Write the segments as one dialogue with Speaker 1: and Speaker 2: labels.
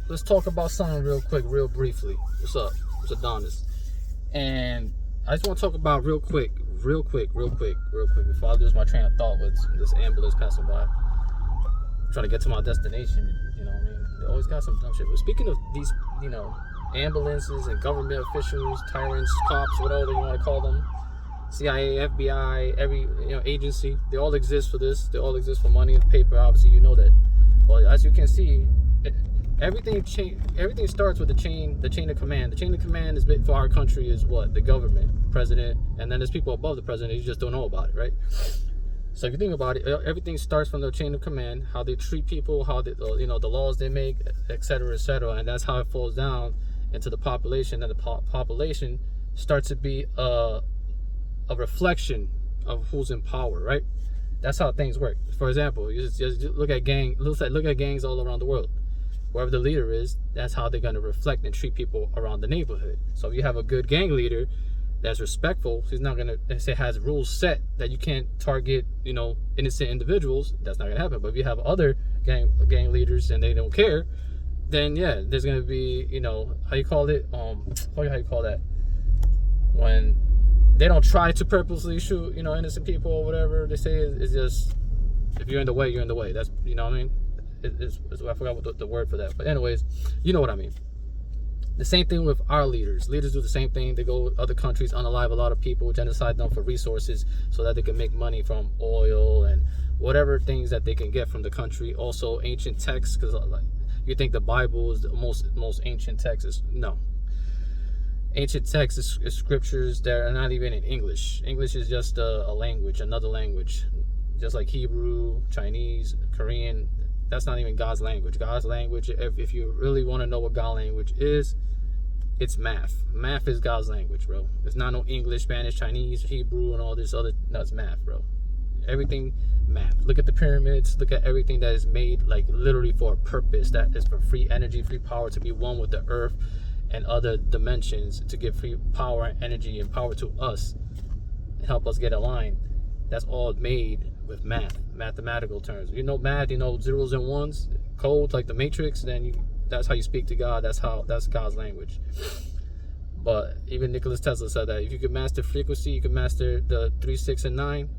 Speaker 1: let's talk about something real quick, real briefly. What's up? What's Adonis? And I just want to talk about real quick, before I lose my train of thought with this ambulance passing by, trying to get to my destination. You know what I mean? They always got some dumb shit. But speaking of these, ambulances and government officials, tyrants, cops, whatever you want to call them, CIA, FBI, every agency, they all exist for this. They all exist for money and paper. Obviously, you know that. But as you can see, everything starts with the chain of command. The chain of command is for our country is what? The government, president, and then there's people above the president. You just don't know about it, right? So if you think about it, everything starts from the chain of command, how they treat people, how they, the laws they make, etc., and that's how it falls down into the population. And the population starts to be a reflection of who's in power, right? That's how things work. For example, you just look at gangs all around the world. Whoever the leader is, that's how they're going to reflect and treat people around the neighborhood. So if you have a good gang leader that's respectful, he's not going to say has rules set that you can't target, innocent individuals. That's not going to happen. But if you have other gang leaders and they don't care, then yeah, there's going to be, how you call it? How you call that? When they don't try to purposely shoot, innocent people or whatever. They say it's just, if you're in the way, you're in the way. That's, what I mean? I forgot what the word for that. But anyways, you know what I mean. The same thing with our leaders. Leaders do the same thing. They go to other countries, unalive a lot of people, genocide them for resources so that they can make money from oil and whatever things that they can get from the country. Also, ancient texts, because you think the Bible is the most ancient text. No. Ancient texts is scriptures that are not even in English. English is just a language, another language. Just like Hebrew, Chinese, Korean. That's not even God's language. God's language, if you really want to know what God's language is, it's math. Math is God's language, bro. It's not no English, Spanish, Chinese, Hebrew, and all this other. No, it's math, bro. Everything math. Look at the pyramids. Look at everything that is made, like, literally for a purpose. That is for free energy, free power, to be one with the earth and other dimensions, to give free power and energy and power to us and help us get aligned. That's all made with math, mathematical terms. You know math, zeros and ones, code like the Matrix, then that's how you speak to God. That's God's language. But even Nikola Tesla said that if you could master frequency, you could master the 3, 6, and 9,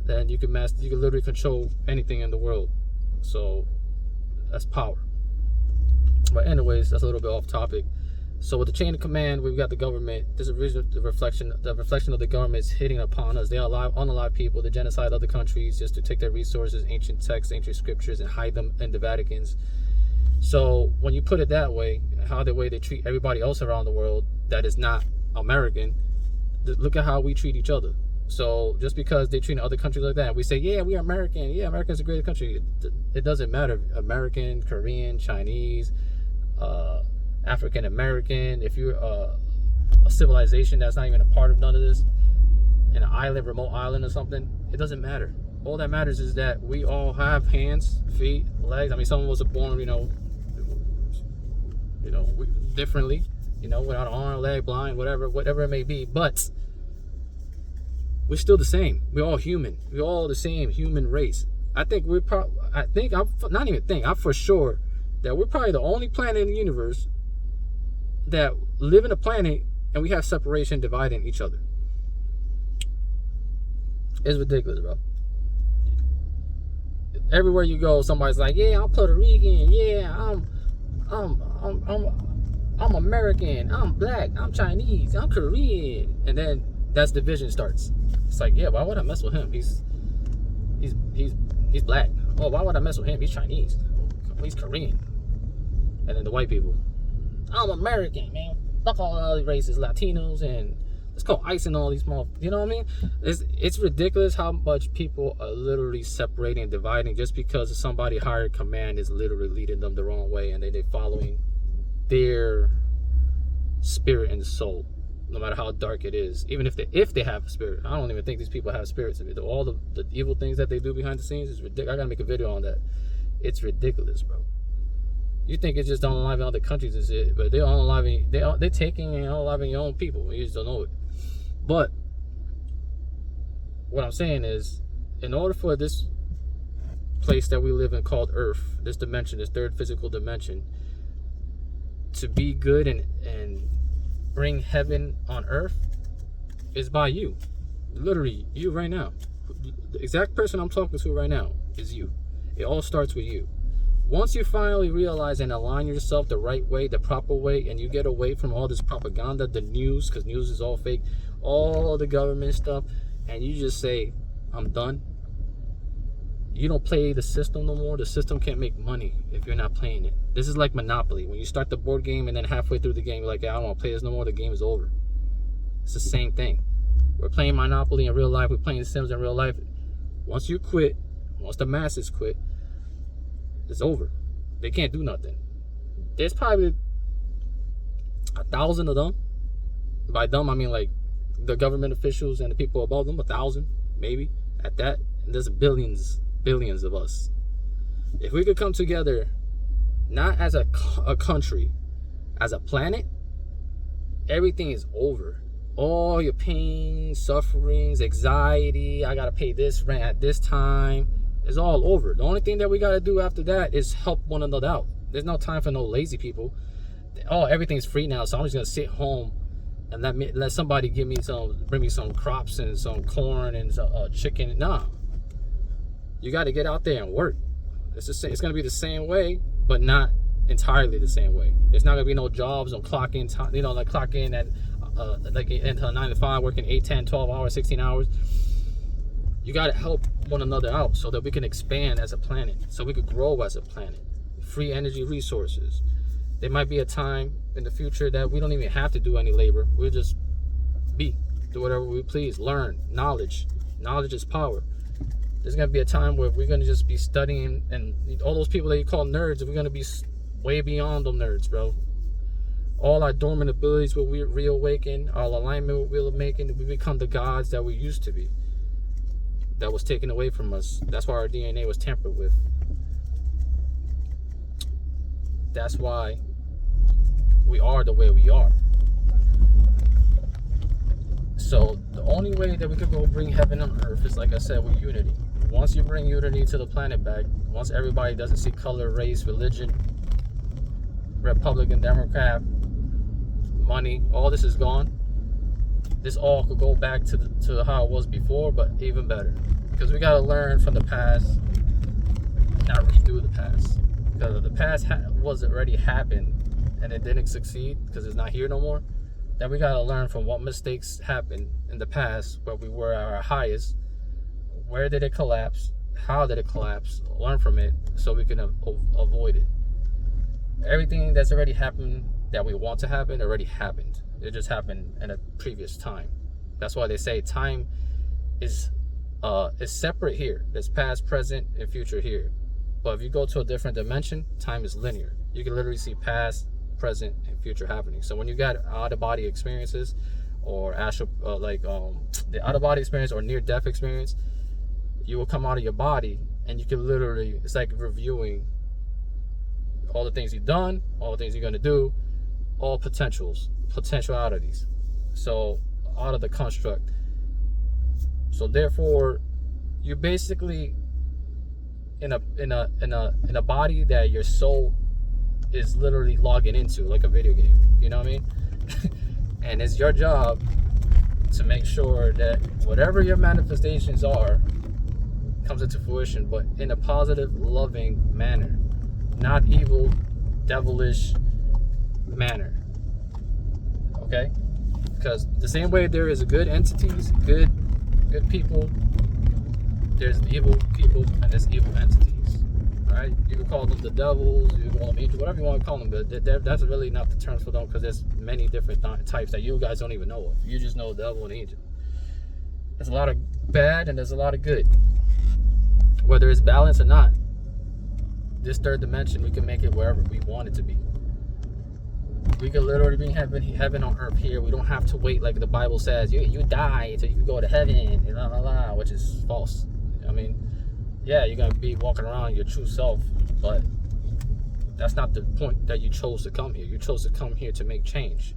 Speaker 1: then you could literally control anything in the world. So that's power. But anyways, that's a little bit off topic. So with the chain of command, we've got the government. This is the reflection of the government is hitting upon us. They unalive people. They genocide other countries just to take their resources, ancient texts, ancient scriptures, and hide them in the Vaticans. So when you put it that way, how the way they treat everybody else around the world that is not American, look at how we treat each other. So just because they treat other countries like that, we say, yeah, we are American. Yeah, America's a great country. It doesn't matter. American, Korean, Chinese, African American, if you're a civilization that's not even a part of none of this, in an island, remote island or something, it doesn't matter. All that matters is that we all have hands, feet, legs. I mean, some of us are born, differently, without an arm, leg, blind, whatever it may be, but we're still the same. We're all human. We're all the same human race. I'm for sure that we're probably the only planet in the universe that live in a planet and we have separation dividing each other. It's ridiculous, bro. Everywhere you go, somebody's like, yeah, I'm Puerto Rican, yeah, I'm American, I'm black, I'm Chinese, I'm Korean, and then that's division starts. It's like, yeah, why would I mess with him? He's black. Oh, why would I mess with him? He's Chinese. He's Korean. And then the white people, I'm American, man. Fuck all these races, Latinos, and let's call ICE and all these small. You know what I mean? It's ridiculous how much people are literally separating and dividing just because somebody higher command is literally leading them the wrong way, and then they're following their spirit and soul, no matter how dark it is. Even if they have a spirit, I don't even think these people have spirits. All the evil things that they do behind the scenes is ridiculous. I gotta make a video on that. It's ridiculous, bro. You think it's just unaliving other countries and shit, but they're unaliving. They're taking and unaliving your own people. You just don't know it. But what I'm saying is, in order for this place that we live in called Earth, this dimension, this third physical dimension, to be good and bring heaven on earth is by you. Literally, you right now. The exact person I'm talking to right now is you. It all starts with you. Once you finally realize and align yourself the right way, the proper way, and you get away from all this propaganda, the news, because news is all fake, all the government stuff, and you just say, I'm done. You don't play the system no more. The system can't make money if you're not playing it. This is like Monopoly. When you start the board game and then halfway through the game, you're like, I don't want to play this no more. The game is over. It's the same thing. We're playing Monopoly in real life. We're playing Sims in real life. Once you quit, once the masses quit, it's over. They can't do nothing. There's probably 1,000 of them. By them, I mean like the government officials and the people above them. 1,000, maybe. At that, and there's billions of us. If we could come together, not as a country, as a planet, everything is over. All your pain, sufferings, anxiety, I gotta pay this rent at this time, is all over. The only thing that we gotta do after that is help one another out. There's no time for no lazy people. Oh, everything's free now, so I'm just gonna sit home and let somebody bring me some crops and some corn and some chicken. Nah, you got to get out there and work. It's gonna be the same way, but not entirely the same way. There's not gonna be no jobs on clock in time. Like clock in at like into 9 to 5, working 8, 10, 12 hours, 16 hours. You got to help one another out so that we can expand as a planet, so we could grow as a planet. Free energy resources. There might be a time in the future that we don't even have to do any labor. We'll just do whatever we please. Learn knowledge. Knowledge is power. There's gonna be a time where we're gonna just be studying, and all those people that you call nerds, we're gonna be way beyond them nerds, bro. All our dormant abilities will reawaken. Our alignment will make, and we become the gods that we used to be. That was taken away from us. That's why our DNA was tampered with. That's why we are the way we are. So the only way that we could go bring heaven on earth is, like I said, with unity. Once you bring unity to the planet back, once everybody doesn't see color, race, religion, Republican, Democrat, money, all this is gone. This all could go back to how it was before, but even better. Because we got to learn from the past, not redo the past. Because the past was already happened and it didn't succeed because it's not here no more. Then we got to learn from what mistakes happened in the past where we were at our highest. Where did it collapse? How did it collapse? Learn from it so we can avoid it. Everything that's already happened that we want to happen already happened. It just happened in a previous time. That's why they say time is separate here. There's past, present, and future here. But if you go to a different dimension, time is linear. You can literally see past, present, and future happening. So when you got out-of-body experiences, or astral, the out-of-body experience or near-death experience, you will come out of your body, and you can literally, it's like reviewing all the things you've done, all the things you're gonna do, all potentialities. So out of the construct. So therefore, you're basically in a body that your soul is literally logging into, like a video game. You know what I mean? And it's your job to make sure that whatever your manifestations are comes into fruition, but in a positive, loving manner, not evil, devilish manner. Okay? Because the same way there is good entities, good people, there's evil people and there's evil entities. Alright? You can call them the devils, you can call them angels, whatever you want to call them, but that's really not the terms for them, because there's many different types that you guys don't even know of. You just know devil and angel. There's a lot of bad and there's a lot of good. Whether it's balanced or not, this third dimension, we can make it wherever we want it to be. We can literally bring heaven on earth here. We don't have to wait, like the Bible says, you die so you can go to heaven, and la la la, which is false. I mean, yeah, you're gonna be walking around your true self, but that's not the point that you chose to come here. You chose to come here to make change.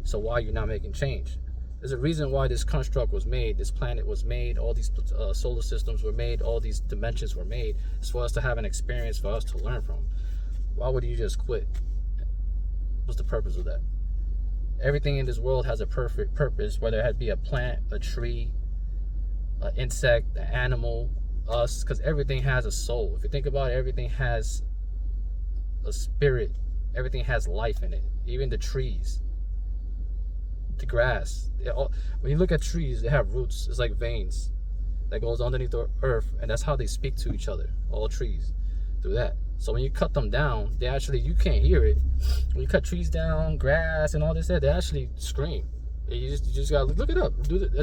Speaker 1: So why are you not making change? There's a reason why this construct was made, this planet was made, all these solar systems were made, all these dimensions were made. It's for us to have an experience, for us to learn from. Why would you just quit What's the purpose of that? Everything in this world has a perfect purpose, whether it be a plant, a tree, an insect, an animal, us, because everything has a soul. If you think about it, everything has a spirit. Everything has life in it. Even the trees, the grass. When you look at trees, they have roots. It's like veins that goes underneath the earth, and that's how they speak to each other. All trees through that. So when you cut them down, they actually, you can't hear it. When you cut trees down, grass and all this, they actually scream. You just gotta look it up.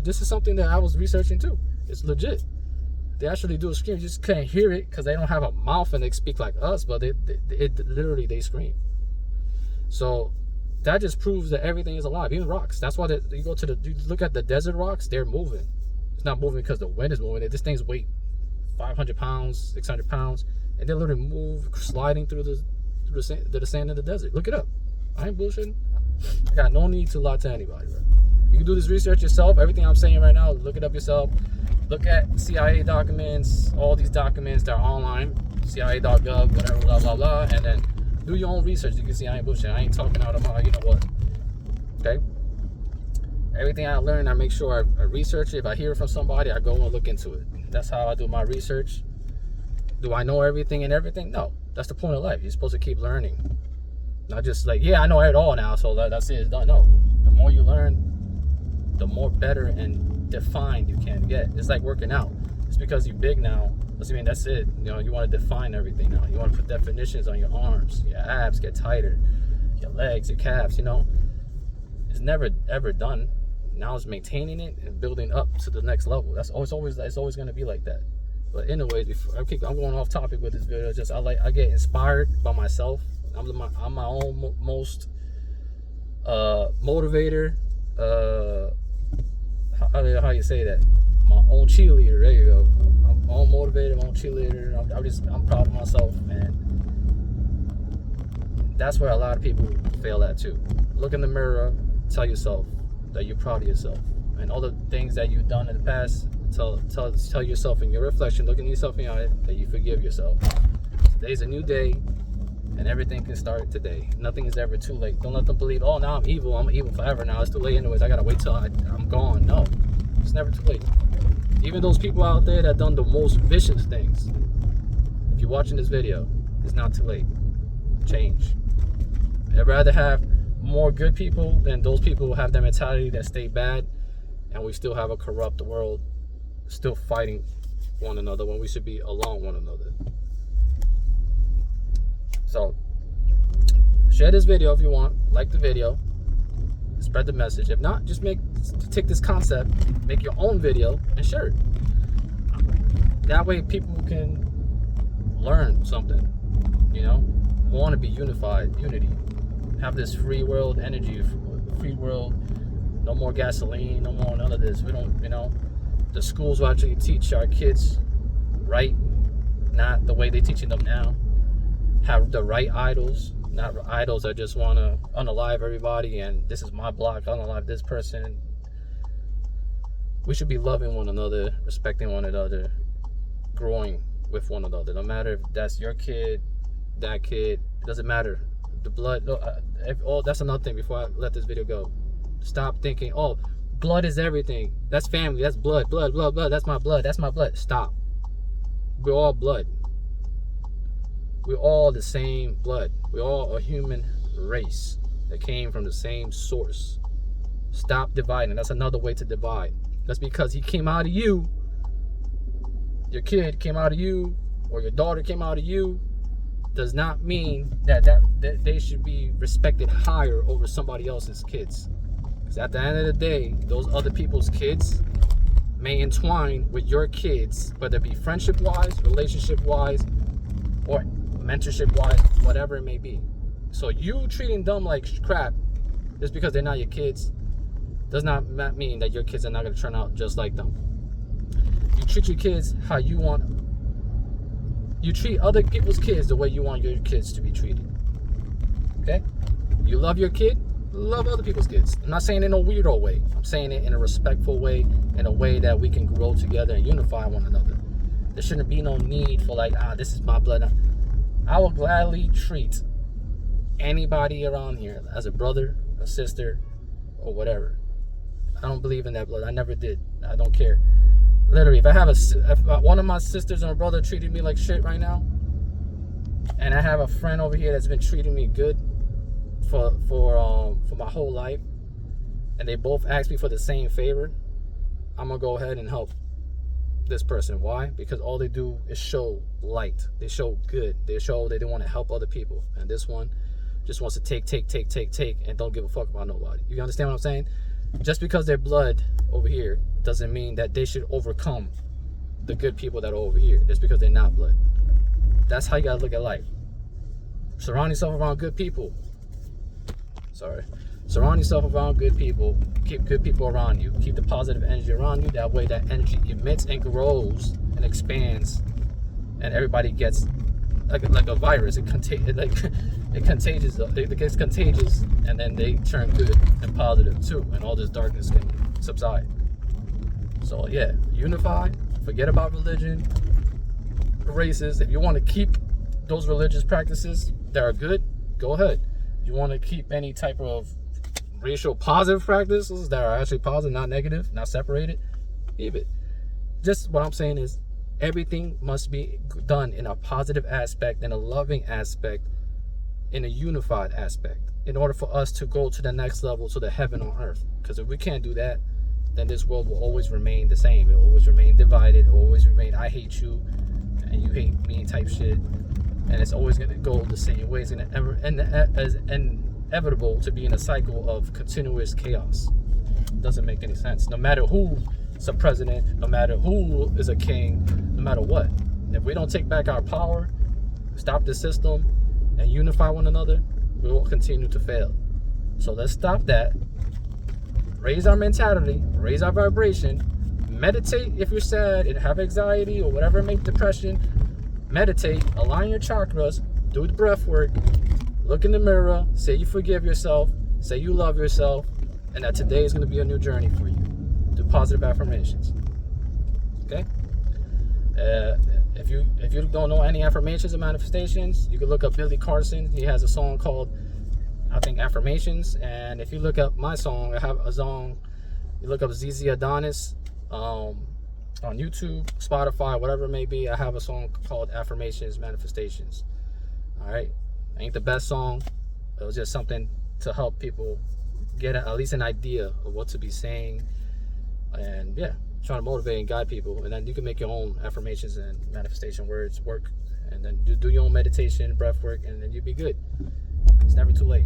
Speaker 1: This is something that I was researching too. It's legit. They actually do a scream. You just can't hear it because they don't have a mouth and they speak like us, but it literally, they scream. So that just proves that everything is alive, even rocks. That's why you look at the desert rocks, they're moving. It's not moving because the wind is moving. This thing's weight 500 pounds, 600 pounds, and they literally move, sliding through the sand in the desert. Look it up. I ain't bullshitting. I got no need to lie to anybody, bro. You can do this research yourself. Everything I'm saying right now, look it up yourself. Look at CIA documents, all these documents that are online, CIA.gov, whatever, blah, blah, blah, and then do your own research. You can see I ain't bullshit. I ain't talking out of my, you know what. Okay? Everything I learn, I make sure I research it. If I hear it from somebody, I go and look into it. That's how I do my research. Do I know everything and everything? No. That's the point of life. You're supposed to keep learning. Not just like, yeah, I know it all now, so that's it. It's done. No. The more you learn, the more better and defined you can get. It's like working out. It's because you're big now. Doesn't mean that's it. You know, you want to define everything now. You want to put definitions on your arms. Your abs get tighter. Your legs, your calves, you know. It's never ever done. Now it's maintaining it and building up to the next level. It's always going to be like that. But anyways, I'm going off topic with this video. Just I get inspired by myself. I'm my own most motivator. How you say that? My own cheerleader. There you go. I'm my own motivator, my own cheerleader. I'm proud of myself, and that's where a lot of people fail at too. Look in the mirror, tell yourself that you're proud of yourself, and all the things that you've done in the past. Tell yourself in your reflection, looking at yourself in your eye, that you forgive yourself. Today's a new day, and everything can start today. Nothing is ever too late. Don't let them believe, oh, now I'm evil forever now. It's too late anyways. I gotta wait till I'm gone. No, it's never too late. Even those people out there that done the most vicious things, if you're watching this video, it's not too late. Change. I'd rather have more good people than those people who have that mentality that stay bad, and we still have a corrupt world, still fighting one another when we should be along one another. So share this video if you want, like the video, spread the message. If not, just take this concept, make your own video and share it. That way people can learn something, you know. We want to be unified, unity, have this free world energy, free world. No more gasoline, no more none of this. We don't, you know, the schools will actually teach our kids right, not the way they're teaching them now. Have the right idols, not idols that just want to unalive everybody and this is my block, unalive this person. We should be loving one another, respecting one another, growing with one another. No matter if that's your kid, that kid, it doesn't matter. The blood, that's another thing before I let this video go. Stop thinking, oh, blood is everything. That's family. That's blood. Blood. That's my blood. That's my blood. Stop. We're all blood. We're all the same blood. We're all a human race that came from the same source. Stop dividing. That's another way to divide. That's because he came out of you. Your kid came out of you, or your daughter came out of you. Does not mean that they should be respected higher over somebody else's kids. Because at the end of the day, those other people's kids may entwine with your kids, whether it be friendship-wise, relationship-wise, or mentorship-wise, whatever it may be. So you treating them like crap just because they're not your kids does not mean that your kids are not going to turn out just like them. You treat your kids how you want. You treat other people's kids the way you want your kids to be treated. Okay? You love your kid, love other people's kids. I'm not saying it in a weirdo way. I'm saying it in a respectful way, in a way that we can grow together and unify one another. There shouldn't be no need for like, this is my blood. I will gladly treat anybody around here as a brother, a sister, or whatever. I don't believe in that blood. I never did. I don't care. Literally, if one of my sisters or brother treated me like shit right now, and I have a friend over here that's been treating me good for my whole life, and they both ask me for the same favor, I'm gonna go ahead and help this person. Why? Because all they do is show light. They show good. They show they want to help other people. And this one just wants to take, and don't give a fuck about nobody. You understand what I'm saying? Just because they're blood over here doesn't mean that they should overcome the good people that are over here just because they're not blood. That's how you gotta look at life. Surround yourself around good people. Surround yourself around good people. Keep good people around you. Keep the positive energy around you. That way that energy emits and grows and expands, and everybody gets like a virus. It gets contagious, and then they turn good and positive too, and all this darkness can subside. So yeah, unify. Forget about religion, races. If you want to keep those religious practices that are good, go ahead. You want to keep any type of racial positive practices that are actually positive, not negative, not separated, keep it. Just what I'm saying is everything must be done in a positive aspect, in a loving aspect, in a unified aspect, in order for us to go to the next level, to the heaven on earth. Because if we can't do that, then this world will always remain the same. It will always remain divided. It will always remain I hate you and you hate me type shit. And it's always going to go the same way. It's going to inevitable to be in a cycle of continuous chaos. It doesn't make any sense. No matter who's a president, no matter who is a king, no matter what. If we don't take back our power, stop the system, and unify one another, we will continue to fail. So let's stop that. Raise our mentality, raise our vibration, meditate if you're sad and have anxiety or whatever make depression. Meditate, align your chakras, do the breath work, look in the mirror, say you forgive yourself, say you love yourself, and that today is going to be a new journey for you. Do positive affirmations. Okay? If you don't know any affirmations or manifestations, you can look up Billy Carson. He has a song called, I think, Affirmations. And if you look up my song, I have a song, you look up ZZ Adonis on YouTube, Spotify, whatever it may be. I have a song called Affirmations, Manifestations. All right? Ain't the best song. It was just something to help people get at least an idea of what to be saying. And yeah, trying to motivate and guide people. And then you can make your own affirmations and manifestation words work. And then do your own meditation, breath work, and then you'll be good. It's never too late.